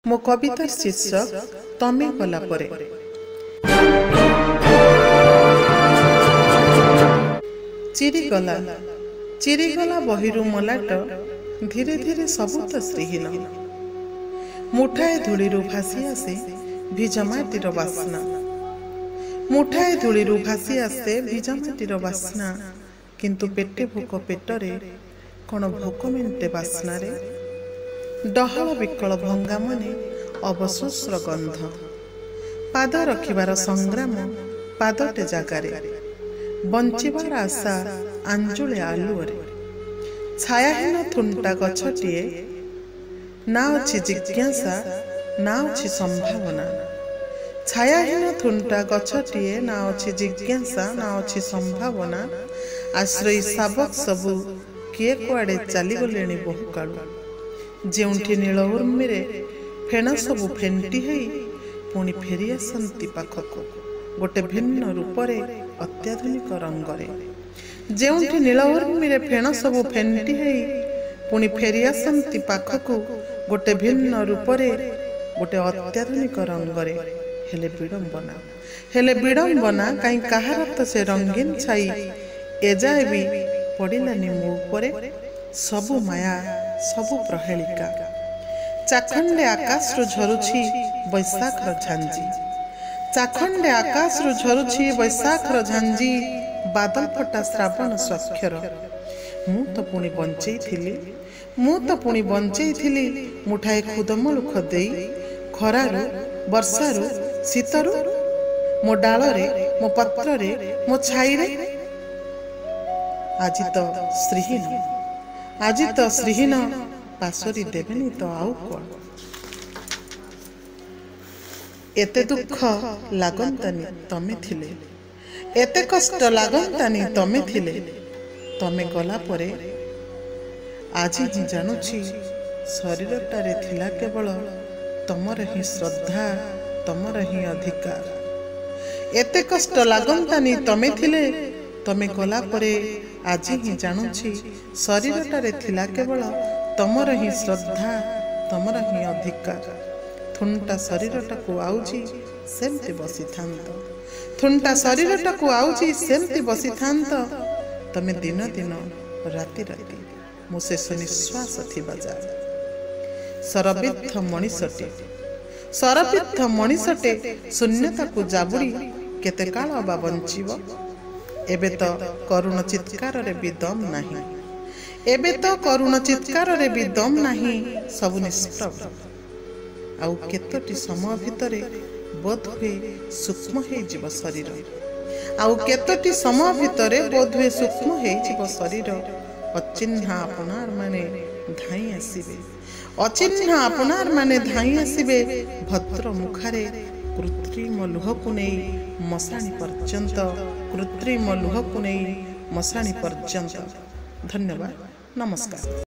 मो कविता शीर्षक तमे गला परे। चिरीगला बहिरू मलाट धीरे धीरे सबु तो श्रीहीन। मुठाए धूलिरू भासी आसे भिजमाटीर बास्ना। मुठाए धूलिरू भासी आसे भिजमाटीर बास्ना। किंतु पेटे भोक पेटरे कौन भोक मेंटे बास्ना रे। डहल विकल भंगा मने अवशोषर गंध। पाद रखिबार संग्राम पादटे जागारे। बंचिबार आशा आंजुले आलुअरे। छायाहीन थुंटा गछटिए ना अछि जिज्ञासा ना अछि संभावना। छायाहीन थुंटा गछटिए ना अछि जिज्ञासा ना अछि संभावना। आश्रयी शावक सबु किए कुआडे चली गलेनी बहु कालु। जेउठी नील उर्मीरे फेण सबु फेंटी होई पुणी फेरी आसंती पाखकु गोटे भिन्न रूपरे अत्याधुनिक रंगरे। जेउठी नील उर्मीरे फेण सबु फेंटी होई पुणी फेरी आसंती पाखकु गोटे भिन्न रूपरे गोटे अत्याधुनिक रंगरे। हेले विडंबना कहीं कहार तो से रंगीन छाई एजाए भी पड़िलानी मो उपरे। सबु माया सबु प्रहेलिका। चाखंडे आकाश रु झरुछि बैसाखर झांजी। चाखंडे आकाश रु झरुछि बैसाखर झांजी। बादल फटा श्रावण स्वाक्षर। मु तो पुणी बंचई थिली मुठाए खुदमलुख देई। खरारु वर्षारु शीतरु मो डालरे मो पत्ररे मो छाईरे। आज तो श्रीहीन पासोरी देवेनी तो आउ कौन। एते दुख लागंतानी तमे थिले। एते कष्ट लागंतानी तमे थिले। तमे गला परे आज ही जानुछि शरीरटारे थिला केवल तमर ही श्रद्धा तमर ही अधिकार। एते कष्ट लागंतानी तमे थिले। तमे गला परे आज ही जानुछि शरीरटारे थिला केवल तमर ही श्रद्धा तमर ही अधिकार। थुंटा शरीरटाकु आउछि सेमति बसिथांत। थुंटा शरीरटाकु आउछि सेमति बसिथांत। तमे दिन दिन राति राति मो शेष निश्वास थिबा जाय। सरबित्थ मणिषटे शून्यताकु जाबुड़ी केते काल बा बंचिब। एबे तो करुण चित्कार रे भी दम नाही। एबे तो करुण चित्कार रे भी दम नाही। सबु निष्प्रभ। आउ केतोटी समय भितरे बोध हुए सूक्ष्म हे जीव शरीर। आउ केतोटी समय भितरे बोध हुए सूक्ष्म हे जीव शरीर। अचिन्हा आपनार माने धाई आसीबे। अचिन्हा आपनार माने धाई आसीबे। भद्र मुखारे कृत्रिम लुहकु नेई मशाणी पर्यंत। कृत्रिम लुहकु नेई मशाणी पर्यंत। धन्यवाद। नमस्कार।